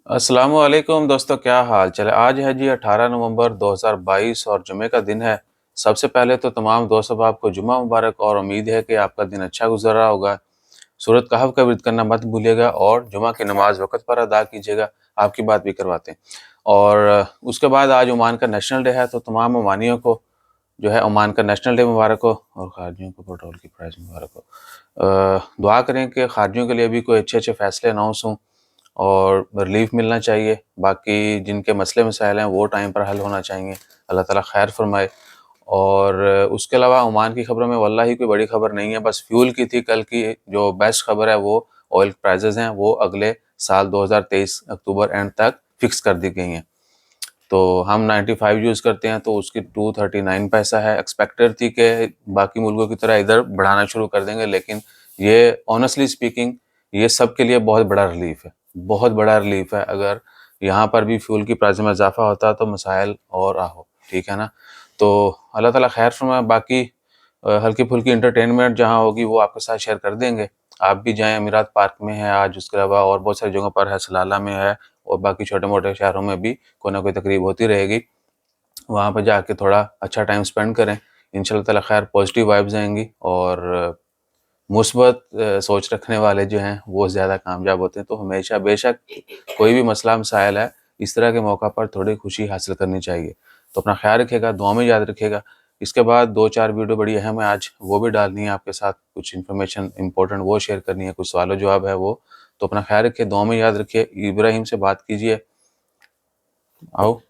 अस्सलाम वालेकुम दोस्तों, क्या हाल चाल है। आज है जी 18 नवंबर 2022 और जुमे का दिन है। सबसे पहले तो तमाम दोस्तों को आपको जुमा मुबारक और उम्मीद है कि आपका दिन अच्छा गुजर रहा होगा। सूरत कहफ का विर्द करना मत भूलिएगा और जुमा की नमाज वक़्त पर अदा कीजिएगा। आपकी बात भी करवाते हैं। और उसके बाद आज ओमान का नेशनल डे है, तो तमाम ओमानियों को जो है ओमान का नेशनल डे मुबारक हो और खारजियों को पेट्रोल की प्राइस मुबारक हो। दुआ करें कि खारजियों के लिए भी कोई अच्छे-अच्छे फ़ैसले अनाउंस हों और रिलीफ़ मिलना चाहिए। बाकी जिनके मसले मसाइल हैं वो टाइम पर हल होना चाहिए। अल्लाह ताला खैर फ़रमाए। और उसके अलावा ओमान की ख़बरों में वल्लाही कोई बड़ी ख़बर नहीं है, बस फ्यूल की थी। कल की जो बेस्ट ख़बर है वो ऑयल प्राइसेज़ हैं, वो अगले साल 2023 अक्टूबर एंड तक फ़िक्स कर दी गई हैं। तो हम 95 यूज़ करते हैं, तो उसकी 239 पैसा है। एक्सपेक्टेड थी कि बाकी मुल्कों की तरह इधर बढ़ाना शुरू कर देंगे, लेकिन ये ऑनेस्टली स्पीकिंग ये सब के लिए बहुत बड़ा रिलीफ है। बहुत बड़ा रिलीफ है। अगर यहाँ पर भी फ्यूल की प्राइस में इजाफा होता तो मसाइल और आहो, ठीक है ना। तो अल्लाह ताला खैर फरमाए। बाकी हल्की फुल्की इंटरटेनमेंट जहाँ होगी वो आपके साथ शेयर कर देंगे। आप भी जाएं, अमीरात पार्क में है आज, उसके अलावा और बहुत सारी जगहों पर है, सलाला में है और बाकी छोटे मोटे शहरों में भी कोई ना कोई तकरीब होती रहेगी। वहाँ पे जाके थोड़ा अच्छा टाइम स्पेंड करें। इंशाल्लाह ताला खैर पॉजिटिव वाइब्स आएंगी और मुस्बत सोच रखने वाले जो हैं वो ज़्यादा कामयाब होते हैं। तो हमेशा बेशक कोई भी मसला मसाइल है, इस तरह के मौका पर थोड़ी खुशी हासिल करनी चाहिए। तो अपना ख्याल रखिएगा, दुआ में याद रखिएगा। इसके बाद 2-4 वीडियो बड़ी अहम है आज, वो भी डालनी है आपके साथ, कुछ इन्फॉर्मेशन इंपॉर्टेंट वो शेयर करनी है, कुछ सवाल जवाब है वो। तो अपना ख्याल रखिए, दुआ में याद रखिए। इब्राहिम से बात कीजिए। आओ।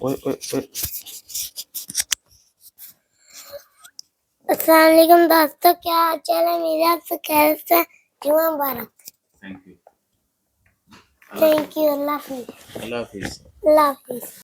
ओए ओए ओए। अस्सलाम वालेकुम दोस्तों, क्या हाल चाल है मेरे? आपसे खैर से जुमा मुबारक। Thank you. Thank you. अल्लाह हाफिज़। अल्लाह हाफिज़। अल्लाह हाफिज़।